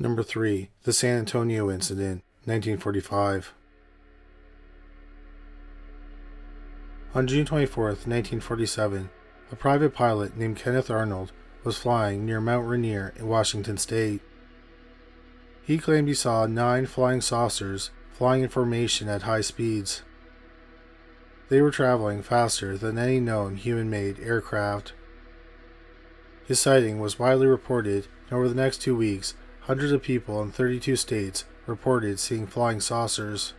Number 3. The San Antonio Incident, 1945. On June 24, 1947, a private pilot named Kenneth Arnold was flying near Mount Rainier in Washington state. He claimed he saw 9 flying saucers flying in formation at high speeds. They were traveling faster than any known human-made aircraft. His sighting was widely reported, and over the next 2 weeks, hundreds of people in 32 states reported seeing flying saucers.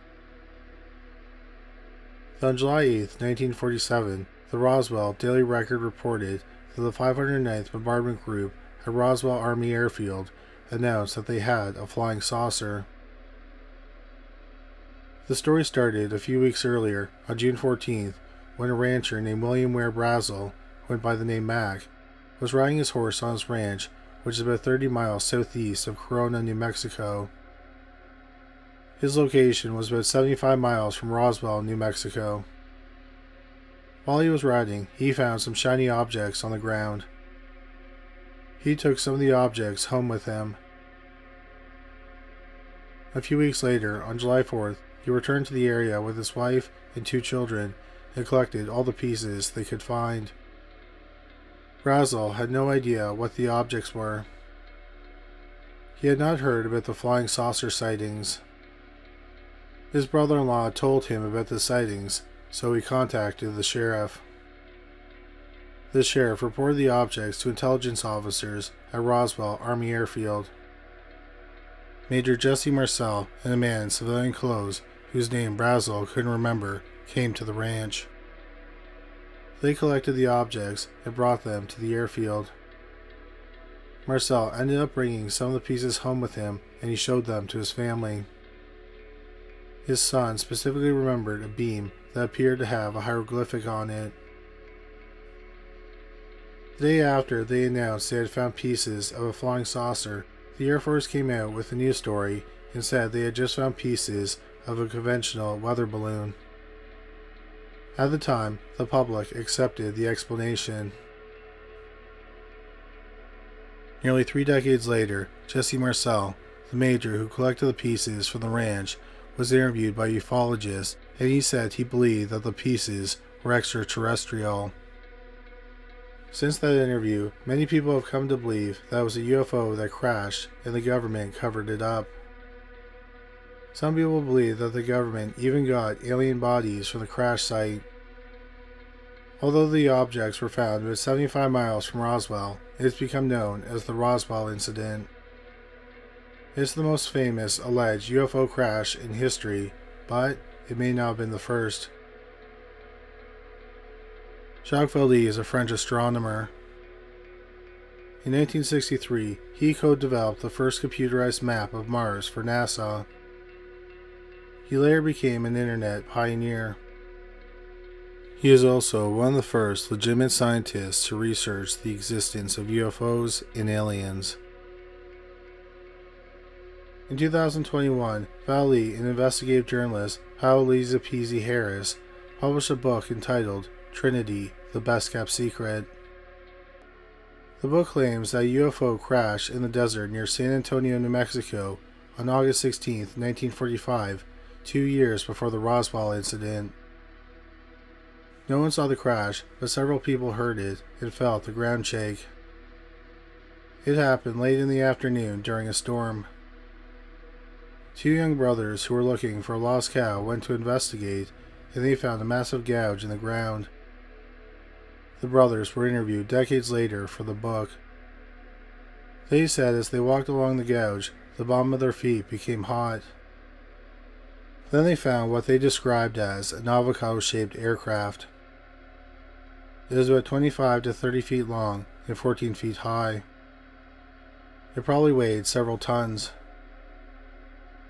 On July 8, 1947, the Roswell Daily Record reported that the 509th Bombardment Group at Roswell Army Airfield announced that they had a flying saucer. The story started a few weeks earlier, on June 14th, when a rancher named William Ware Brazel, who went by the name Mac, was riding his horse on his ranch, which is about 30 miles southeast of Corona, New Mexico. His location was about 75 miles from Roswell, New Mexico. While he was riding, he found some shiny objects on the ground. He took some of the objects home with him. A few weeks later, on July 4th, he returned to the area with his wife and 2 children and collected all the pieces they could find. Brazel had no idea what the objects were. He had not heard about the flying saucer sightings. His brother-in-law told him about the sightings, so he contacted the sheriff. The sheriff reported the objects to intelligence officers at Roswell Army Airfield. Major Jesse Marcel and a man in civilian clothes, whose name Brazel couldn't remember, came to the ranch. They collected the objects and brought them to the airfield. Marcel ended up bringing some of the pieces home with him, and he showed them to his family. His son specifically remembered a beam that appeared to have a hieroglyphic on it. The day after they announced they had found pieces of a flying saucer, the Air Force came out with a news story and said they had just found pieces of a conventional weather balloon. At the time, the public accepted the explanation. Nearly 3 decades later, Jesse Marcel, the major who collected the pieces from the ranch, was interviewed by ufologists, and he said he believed that the pieces were extraterrestrial. Since that interview, many people have come to believe that it was a UFO that crashed and the government covered it up. Some people believe that the government even got alien bodies from the crash site. Although the objects were found about 75 miles from Roswell, it has become known as the Roswell Incident. It's the most famous alleged UFO crash in history, but it may not have been the first. Jacques Vallée is a French astronomer. In 1963, he co-developed the first computerized map of Mars for NASA. He later became an internet pioneer. He is also one of the first legitimate scientists to research the existence of UFOs and aliens. In 2021, Vallée and investigative journalist Paolisa Pizzi Harris published a book entitled Trinity, the Best Kept Secret. The book claims that a UFO crashed in the desert near San Antonio, New Mexico on August 16, 1945, 2 years before the Roswell Incident. No one saw the crash, but several people heard it and felt the ground shake. It happened late in the afternoon during a storm. 2 young brothers who were looking for a lost cow went to investigate, and they found a massive gouge in the ground. The brothers were interviewed decades later for the book. They said as they walked along the gouge, the bottom of their feet became hot. Then they found what they described as an avocado-shaped aircraft. It was about 25 to 30 feet long and 14 feet high. It probably weighed several tons.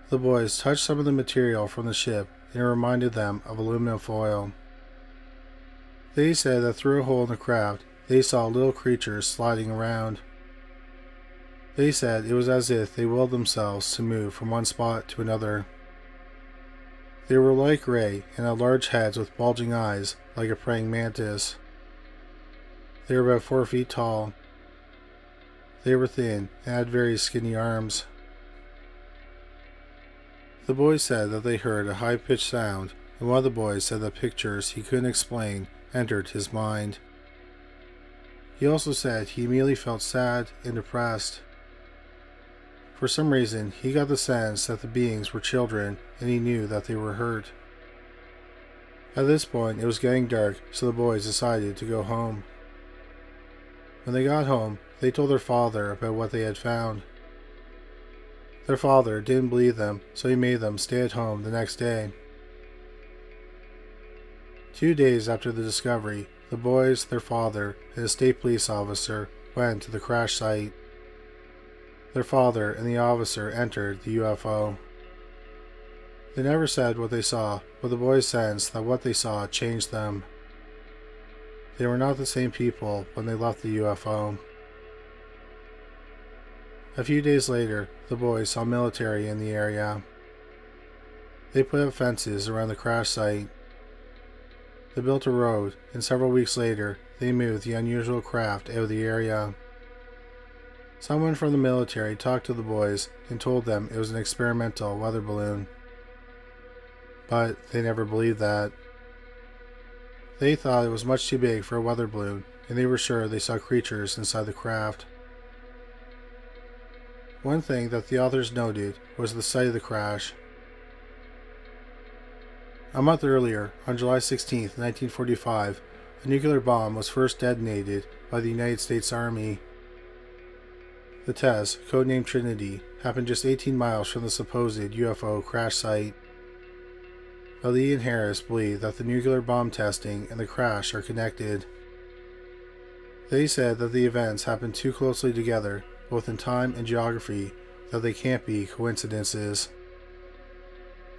The boys touched some of the material from the ship and it reminded them of aluminum foil. They said that through a hole in the craft, they saw little creatures sliding around. They said it was as if they willed themselves to move from one spot to another. They were light gray and had large heads with bulging eyes like a praying mantis. They were about 4 feet tall. They were thin and had very skinny arms. The boys said that they heard a high-pitched sound, and one of the boys said that pictures he couldn't explain entered his mind. He also said he immediately felt sad and depressed. For some reason, he got the sense that the beings were children, and he knew that they were hurt. At this point, it was getting dark, so the boys decided to go home. When they got home, they told their father about what they had found. Their father didn't believe them, so he made them stay at home the next day. 2 days after the discovery, the boys, their father, and a state police officer went to the crash site. Their father and the officer entered the UFO. They never said what they saw, but the boys sensed that what they saw changed them. They were not the same people when they left the UFO. A few days later, the boys saw military in the area. They put up fences around the crash site. They built a road, and several weeks later, they moved the unusual craft out of the area. Someone from the military talked to the boys and told them it was an experimental weather balloon. But they never believed that. They thought it was much too big for a weather balloon, and they were sure they saw creatures inside the craft. One thing that the authors noted was the site of the crash. A month earlier, on July 16, 1945, a nuclear bomb was first detonated by the United States Army. The test, codenamed Trinity, happened just 18 miles from the supposed UFO crash site. Ali and Harris believe that the nuclear bomb testing and the crash are connected. They said that the events happened too closely together, both in time and geography, that they can't be coincidences.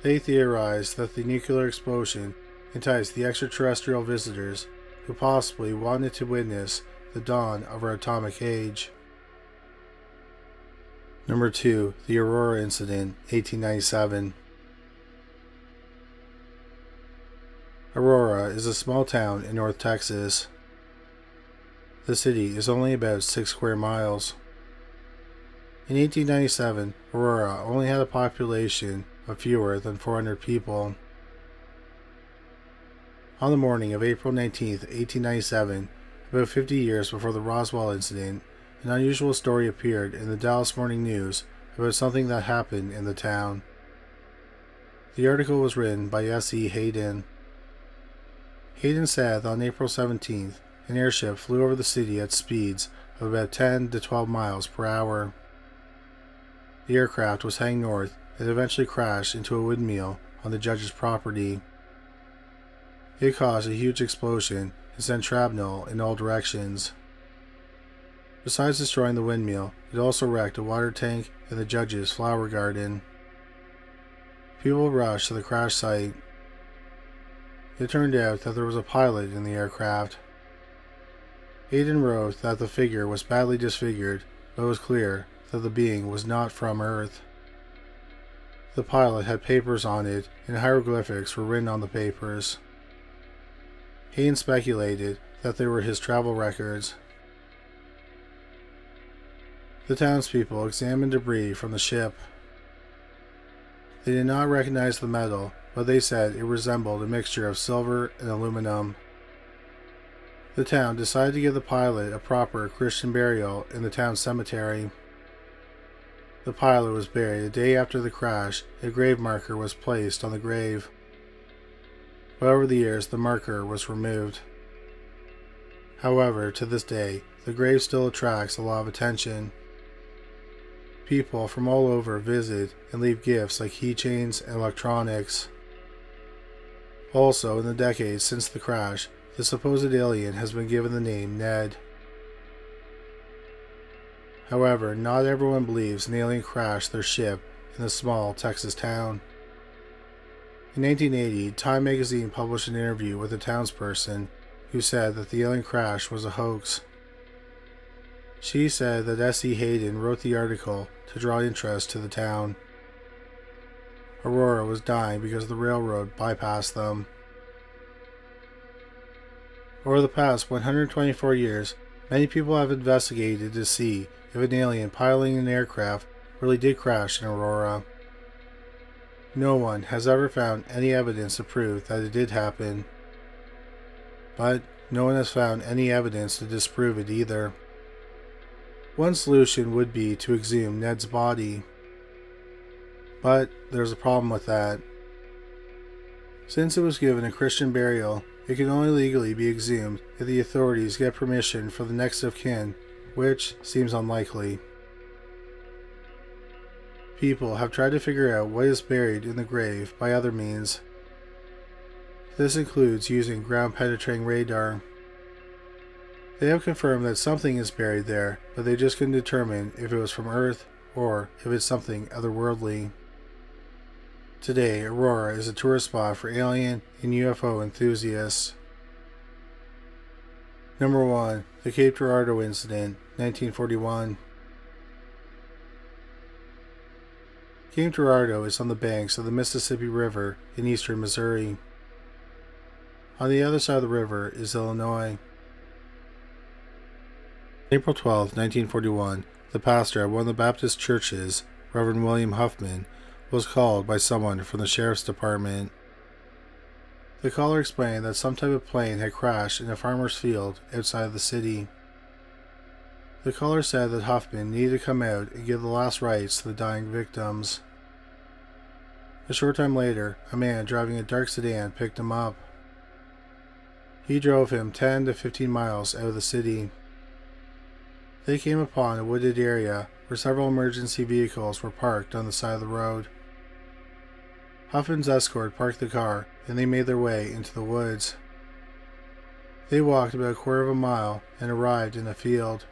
They theorized that the nuclear explosion enticed the extraterrestrial visitors who possibly wanted to witness the dawn of our atomic age. Number 2. The Aurora Incident, 1897. Aurora is a small town in North Texas. The city is only about 6 square miles. In 1897, Aurora only had a population of fewer than 400 people. On the morning of April 19, 1897, about 50 years before the Roswell Incident, an unusual story appeared in the Dallas Morning News about something that happened in the town. The article was written by S.E. Hayden. Hayden said that on April 17th, an airship flew over the city at speeds of about 10 to 12 miles per hour. The aircraft was heading north and eventually crashed into a windmill on the judge's property. It caused a huge explosion and sent shrapnel in all directions. Besides destroying the windmill, it also wrecked a water tank and the judge's flower garden. People rushed to the crash site. It turned out that there was a pilot in the aircraft. Hayden wrote that the figure was badly disfigured, but it was clear that the being was not from Earth. The pilot had papers on it, and hieroglyphics were written on the papers. Hayden speculated that they were his travel records. The townspeople examined debris from the ship. They did not recognize the metal, but they said it resembled a mixture of silver and aluminum. The town decided to give the pilot a proper Christian burial in the town cemetery. The pilot was buried a day after the crash. A grave marker was placed on the grave. But over the years, the marker was removed. However, to this day, the grave still attracts a lot of attention. People from all over visit and leave gifts like keychains and electronics. Also, in the decades since the crash, the supposed alien has been given the name Ned. However, not everyone believes an alien crashed their ship in a small Texas town. In 1980, Time magazine published an interview with a townsperson who said that the alien crash was a hoax. She said that S.E. Hayden wrote the article to draw interest to the town. Aurora was dying because the railroad bypassed them. Over the past 124 years, many people have investigated to see if an alien piloting an aircraft really did crash in Aurora. No one has ever found any evidence to prove that it did happen, but no one has found any evidence to disprove it either. One solution would be to exhume Ned's body, but there's a problem with that. Since it was given a Christian burial, it can only legally be exhumed if the authorities get permission from the next of kin, which seems unlikely. People have tried to figure out what is buried in the grave by other means. This includes using ground-penetrating radar. They have confirmed that something is buried there, but they just couldn't determine if it was from Earth or if it's something otherworldly. Today, Aurora is a tourist spot for alien and UFO enthusiasts. Number 1. The Cape Girardeau Incident, 1941. Cape Girardeau is on the banks of the Mississippi River in eastern Missouri. On the other side of the river is Illinois. April 12, 1941, the pastor at one of the Baptist churches, Reverend William Huffman, was called by someone from the sheriff's department. The caller explained that some type of plane had crashed in a farmer's field outside of the city. The caller said that Huffman needed to come out and give the last rites to the dying victims. A short time later, a man driving a dark sedan picked him up. He drove him 10 to 15 miles out of the city. They came upon a wooded area where several emergency vehicles were parked on the side of the road. Huffman's escort parked the car and they made their way into the woods. They walked about a quarter of a mile and arrived in a field.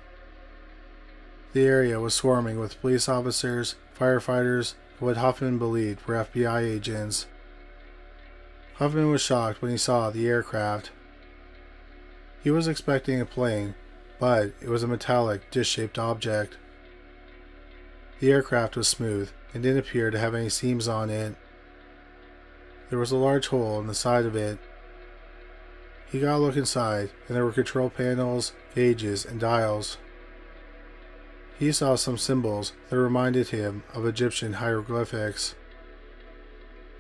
The area was swarming with police officers, firefighters, and what Huffman believed were FBI agents. Huffman was shocked when he saw the aircraft. He was expecting a plane, but it was a metallic, dish-shaped object. The aircraft was smooth and didn't appear to have any seams on it. There was a large hole in the side of it. He got a look inside, and there were control panels, gauges, and dials. He saw some symbols that reminded him of Egyptian hieroglyphics.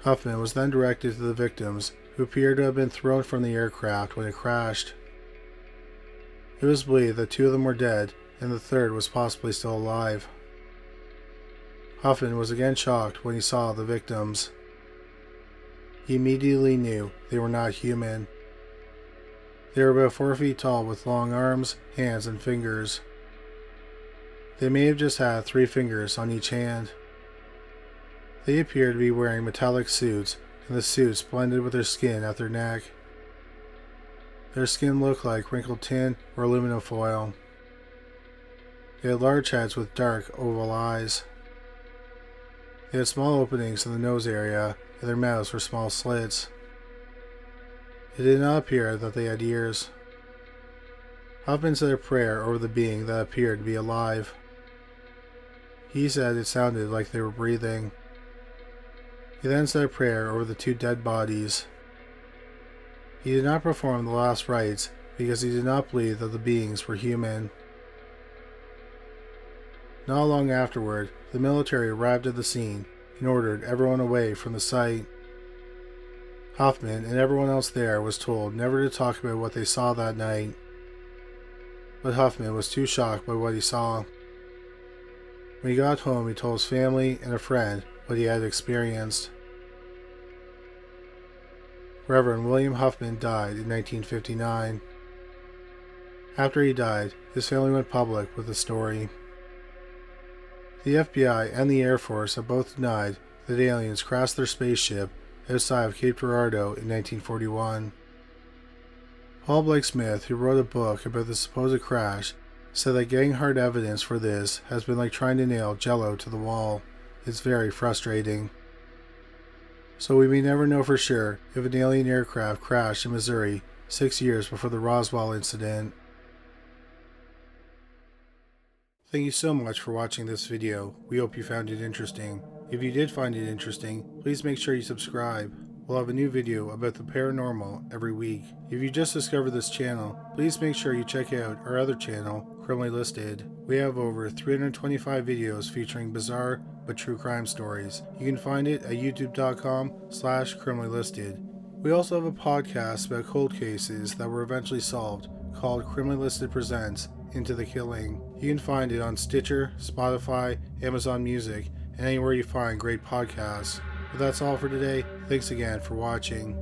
Huffman was then directed to the victims, who appeared to have been thrown from the aircraft when it crashed. It was believed that 2 of them were dead, and the third was possibly still alive. Huffman was again shocked when he saw the victims. He immediately knew they were not human. They were about 4 feet tall with long arms, hands, and fingers. They may have just had 3 fingers on each hand. They appeared to be wearing metallic suits, and the suits blended with their skin at their neck. Their skin looked like wrinkled tin or aluminum foil. They had large heads with dark, oval eyes. They had small openings in the nose area, and their mouths were small slits. It did not appear that they had ears. Huffman said a prayer over the being that appeared to be alive. He said it sounded like they were breathing. He then said a prayer over the 2 dead bodies. He did not perform the last rites because he did not believe that the beings were human. Not long afterward, the military arrived at the scene and ordered everyone away from the site. Huffman and everyone else there was told never to talk about what they saw that night. But Huffman was too shocked by what he saw. When he got home, he told his family and a friend what he had experienced. Reverend William Huffman died in 1959. After he died, his family went public with the story. The FBI and the Air Force have both denied that aliens crashed their spaceship outside of Cape Girardeau in 1941. Paul Blake Smith, who wrote a book about the supposed crash, said that getting hard evidence for this has been like trying to nail Jell-O to the wall. It's very frustrating. So we may never know for sure if an alien aircraft crashed in Missouri 6 years before the Roswell Incident. Thank you so much for watching this video. We hope you found it interesting. If you did find it interesting, please make sure you subscribe. we'll have a new video about the paranormal every week. If you just discovered this channel, please make sure you check out our other channel, Criminally Listed. We have over 325 videos featuring bizarre but true crime stories. You can find it at youtube.com/criminallylisted. We also have a podcast about cold cases that were eventually solved called Criminally Listed Presents Into the Killing. You can find it on Stitcher, Spotify, Amazon Music, and anywhere you find great podcasts. But that's all for today. Thanks again for watching.